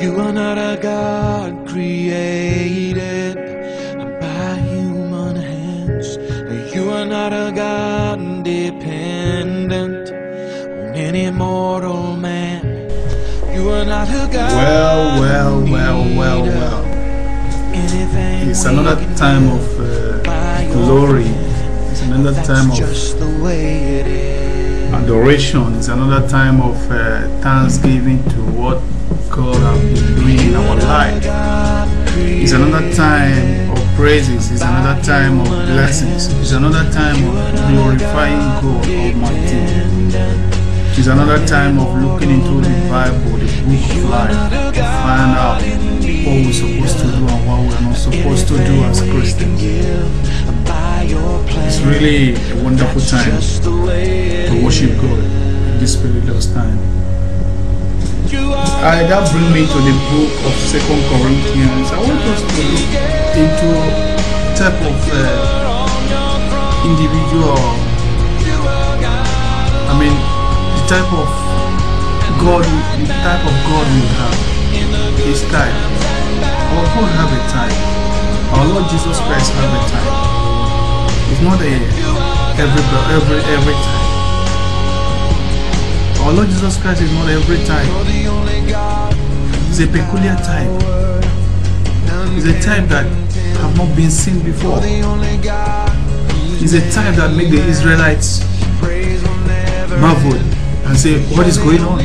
You are not a God created by human hands. You are not a God dependent on any mortal man. You are not a God. Well. It's another time of glory. It's another time of adoration. It's another time of thanksgiving to what God has been doing in our life. It's another time of praises. It's another time of blessings. It's another time of glorifying God Almighty. It's another time of looking into the Bible, the book of life, to find out what we're supposed to do and what we're not supposed to do as Christians. It's really a wonderful time to worship God in this perilous time. That brings me to the book of 2 Corinthians. I want us to look into type of individual, the type of God we have. His type. Our God have a type. Our Lord Jesus Christ have a type. It's not every type. Our Lord Jesus Christ is not every type. It's a peculiar type. It's a type that have not been seen before. It's a type that make the Israelites marvel and say, what is going on?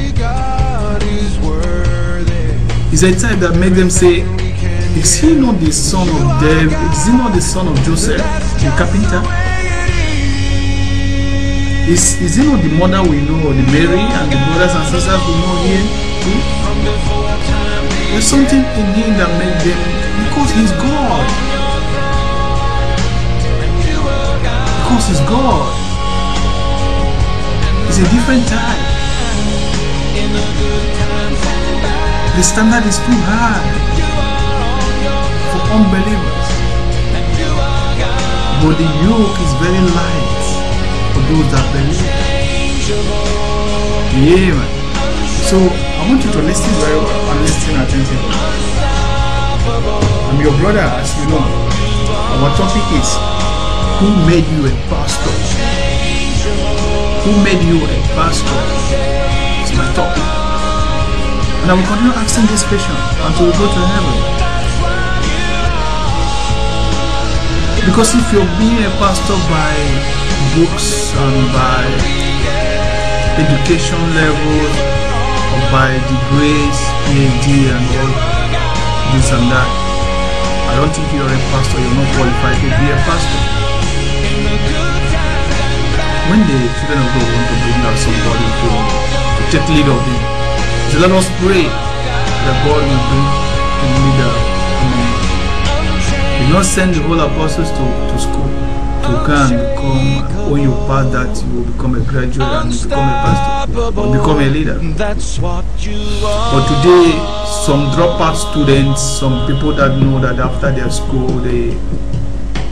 It's a type that make them say, is he not the son of David? Is he not the son of Joseph, the carpenter? Is he not the mother we know, the Mary and the brothers and sisters we know here too? There's something in him that makes them, because he's God. Because he's God. It's a different type. The standard is too high for unbelievers, but the yoke is very light for those that believe. Yeah, man. So I want you to listen very well and listen attentively. I'm your brother, as you know. Our topic is, who made you a pastor? Who made you a pastor? It's my topic. And I will continue asking this question until we go to heaven. Because if you're being a pastor by books and by education level or by degrees, PhD and all this and that, I don't think you're a pastor. You're not qualified to be a pastor. When the children of God want to bring out somebody to take lead of them, so let us pray that God will bring a leader. He will not send the whole apostles to school to come and become, when you pass that, you will become a graduate and become a pastor or become a leader. But today, some dropout students, some people that know that after their school,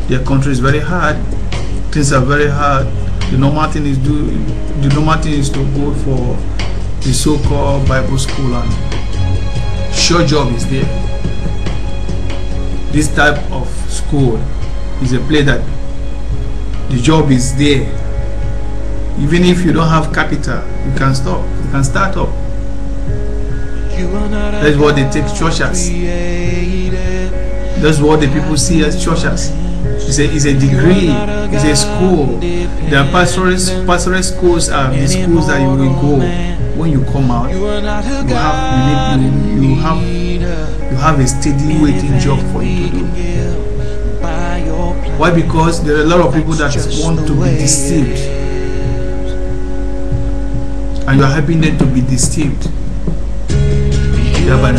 their country is very hard, things are very hard. The normal thing is to go for the so-called Bible school and sure job is there. This type of school is a place that the job is there. Even if you don't have capital, you can start up. That's what they take churches. That's what the people see as churches. It's a degree, it's a school. The pastoral schools are the schools that you will go when you come out. You have a steady waiting job for you to do. Why? Because there are a lot of people that want to be deceived, and you are helping them to be deceived, thereby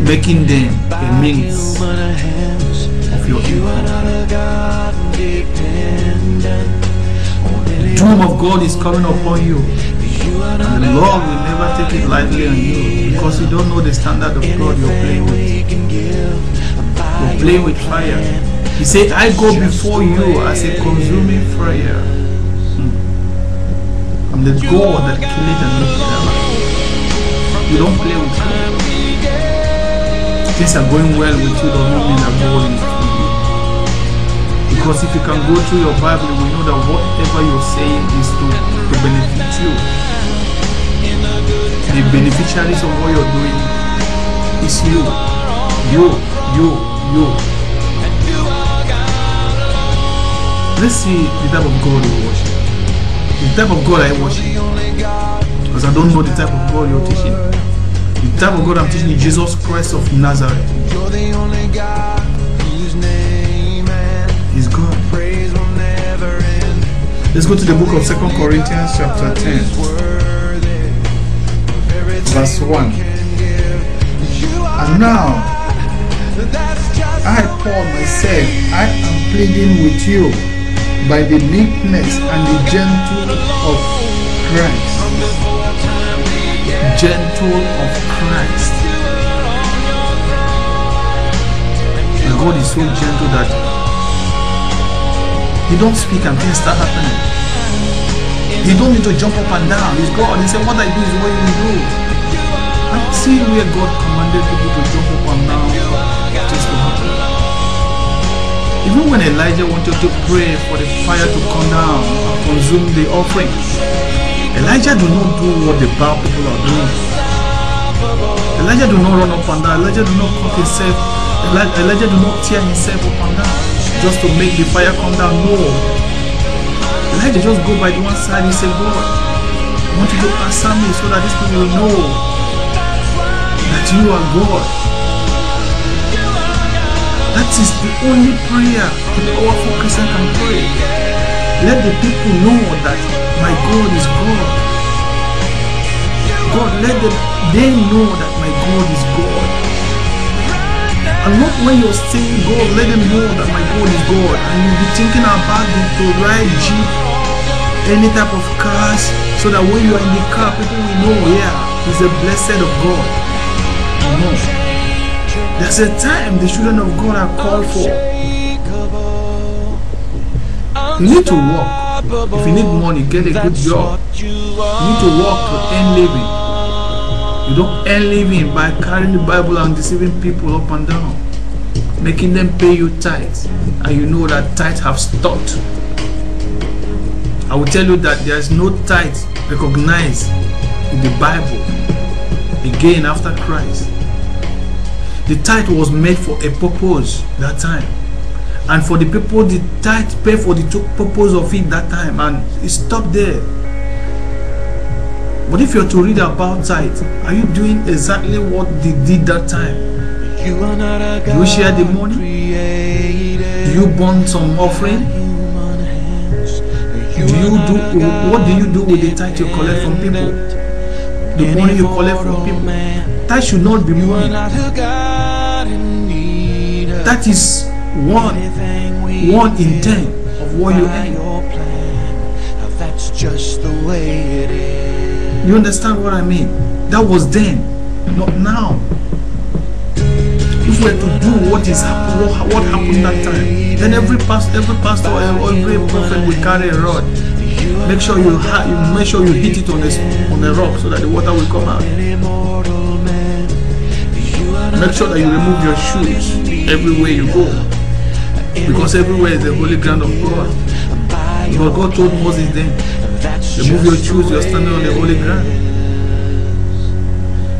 making them a means of your income. The doom of God is coming upon you, and the Lord will never take it lightly on you, because you don't know the standard of God you're playing with. You're playing with fire. He said, I go before you as a consuming fire. I'm the God that killeth and not alive. You don't play with God. Things are going well with you does not mean that God is with you. Because if you can go through your Bible, we know that whatever you're saying is to benefit you. The beneficiaries of what you're doing is you. You. Let's see the type of God you worship. The type of God I worship. Because I don't know the type of God you're teaching. The type of God I'm teaching is Jesus Christ of Nazareth. You're the only God whose name He's God. praise will never end. Let's go to the book of 2 Corinthians chapter 10, verse 1. And now, I, Paul, myself, I am pleading with you by the meekness and the gentle of Christ. Gentle of Christ. And God is so gentle that He don't speak and things start happening. He don't need to jump up and down. He's God. He said, what I do is what you do. And see where God commanded people to jump up and down just to happen. Even when Elijah wanted to pray for the fire to come down and consume the offering, Elijah do not do what the Baal people are doing. Elijah do not run up and down. Elijah do not cut himself. Elijah do not tear himself up and down just to make the fire come down. No. Elijah just go by the one side. He said, God, I want you to answer me so that these people will know that you are God. That is the only prayer a powerful Christian can pray. Let the people know that my God is God. God, let they know that my God is God. And not when you're saying God, let them know that my God is God. And you'll be thinking about it to ride Jeep, any type of cars, so that when you're in the car, people will know, yeah, he's the blessed of God. No. There's a time the children of God are called for. You need to work. If you need money, get a good job. You need to work to earn living. You don't earn living by carrying the Bible and deceiving people up and down, making them pay you tithes, and you know that tithes have stopped. I will tell you that there is no tithe recognized in the Bible again after Christ. The tithe was made for a purpose that time, and for the people the tithe paid for the purpose of it that time, and it stopped there. But if you're to read about tithe, are you doing exactly what they did that time? Do you share the money? Do you burn some offering? What do you do with the tithe you collect from people? The money you collect from people? That should not be money. That is 1 in 10 of what you earn. That's just the way it is. You understand what I mean? That was then, not now. If we were to do what happened that time, then every pastor or every prophet will carry a rod. Make sure you hit it on a rock so that the water will come out. Make sure that you remove your shoes everywhere you go, because everywhere is the holy ground of God. But God told Moses then, remove your shoes, you're standing on the holy ground.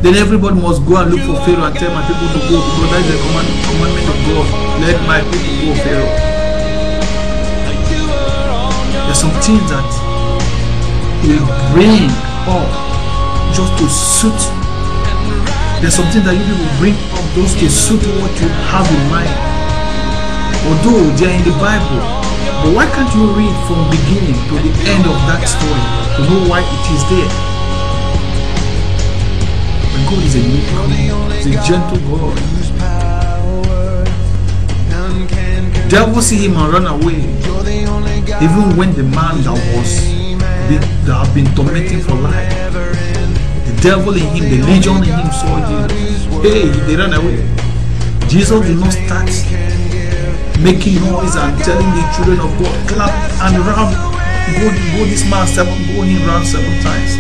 Then everybody must go and look for Pharaoh and tell my people to go, because that is the commandment of God. Let my people go, Pharaoh. There's some things that will bring up just to suit. There's something that you people bring up just to suit what you have in mind. Although they are in the Bible, but why can't you read from beginning to the end of that story to know why it is there? And God is a meek God, He's a gentle God. Devil see him and run away. Even when the man that have been tormenting for life, the devil in him, the legion in him saw Jesus. Hey, they ran away. Jesus did not start making noise and telling the children of God, clap and round, go this man go him round 7 times.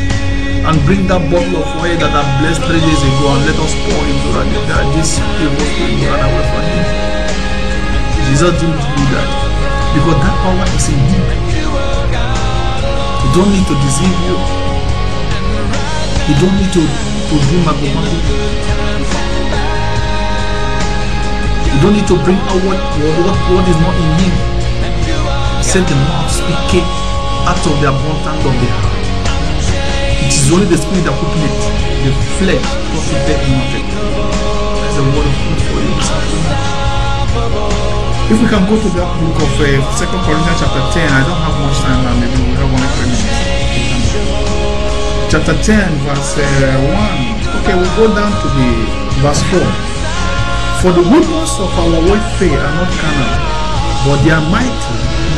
and bring that bottle of oil that I blessed 3 days ago and let us pour into that this evil spirit will run away from him. Jesus didn't do that because that power is in him. He don't need to deceive you. He don't need to do magomago. You don't need to bring out what is not in him. Said the mouth speak out of the abundance of the heart. It is only the spirit that quickeneth, the flesh profiteth nothing. That's a word of God for you this afternoon. If we can go to that book of 2 Corinthians chapter 10, I don't have much time now, maybe we'll have only 3 minutes. Chapter 10 verse 1. Okay, we'll go down to the verse 4. For the weapons of our warfare are not carnal, but they are mighty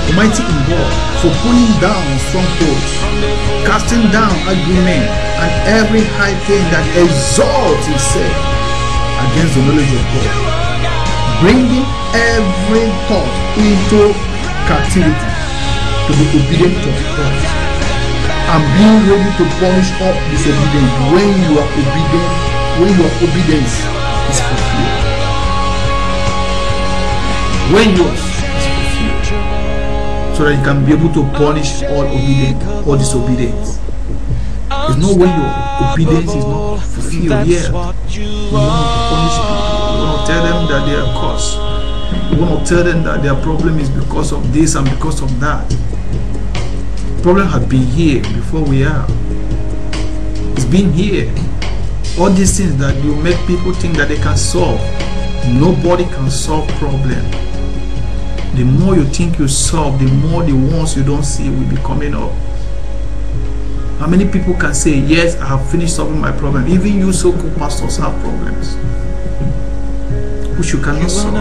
in God, for pulling down strongholds, casting down argument, and every high thing that exalts itself against the knowledge of God, bringing every thought into captivity to the obedience of Christ, and being ready to punish all disobedience when your obedience is fulfilled. When yours is fulfilled, so that you can be able to punish all obedience or disobedience. It's not when your obedience is not fulfilled yet. You want to punish people. You want to tell them that they are cursed. You want to tell them that their problem is because of this and because of that. The problem has been here before we are. It's been here. All these things that you make people think that they can solve. Nobody can solve problem. The more you think you solve, the more the ones you don't see will be coming up. How many people can say, yes, I have finished solving my problem? Even you so-called pastors have problems which you cannot solve.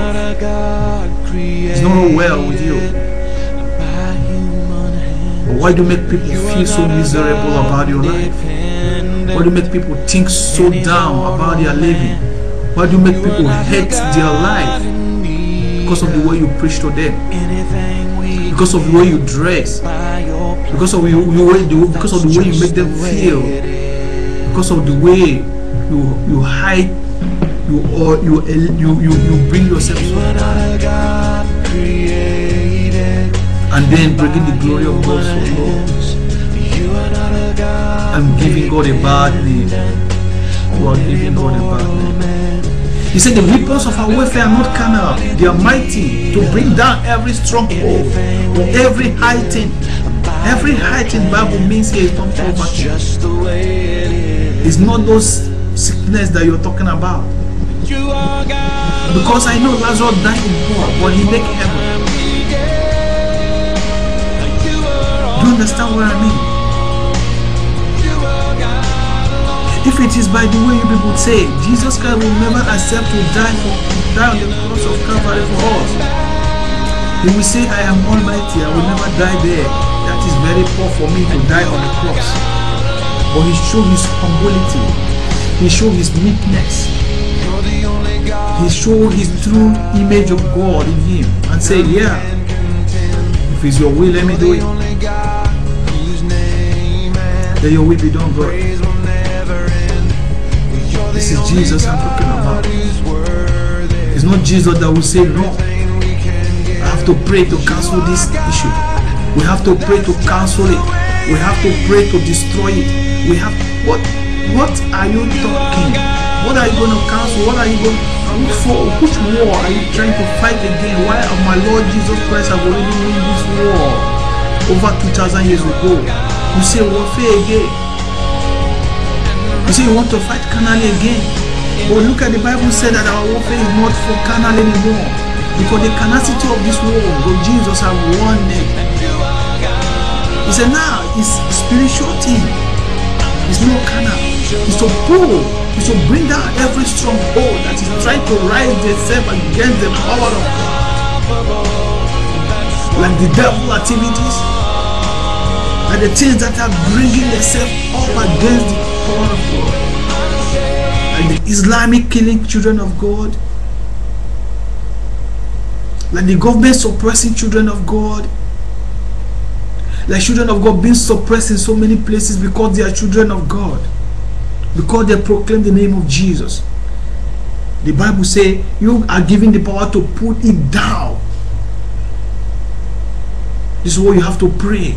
It's not all well with you. But why do you make people feel so miserable about your life? Why do you make people think so down about their living? Why do you make people hate their life? Because of the way you preach to them, because of the way you dress, because of the way you make them feel, because of the way you hide, you bring yourself so down, and then bringing the glory of God so low, and giving God a bad name. You are giving God a bad name. He said the weapons of our warfare are not carnal, they are mighty to bring down every stronghold or every high thing. Every high thing Bible means here is not poverty. It's not those sickness that you're talking about. Because I know Lazarus died in poor, but he make heaven. Do you understand what I mean? If it is by the way you people say, Jesus Christ will never accept to die on the cross of Calvary for us. He will say, I am almighty, I will never die there. That is very poor for me to die on the cross. But he showed his humility. He showed his meekness. He showed his true image of God in him and said, yeah, if it's your will, let me do it. Let your will be done, God. This is Jesus I'm talking about. It's not Jesus that will say no. I have to pray to cancel this issue. We have to pray to cancel it. We have to pray to destroy it. We have what are you talking? What are you going to cancel? What are you going to for? Which war are you trying to fight again? Why my Lord Jesus Christ have already won this war over 2,000 years ago? You say warfare again. You say you want to fight carnally again. But look at the Bible said that our warfare is not for carnal anymore. Because the carnality of this world, God Jesus have won it. He said now it's spiritual thing. It's not carnal. It's to pull. It's to bring down every stronghold that is trying to rise itself against the power of God. Like the devil activities. Like the things that are bringing themselves up against the power of God. Like the Islamic killing children of God. Like the government suppressing children of God. The children of God being suppressed in so many places because they are children of God, because they proclaim the name of Jesus. The Bible says you are given the power to put it down. This is what you have to pray.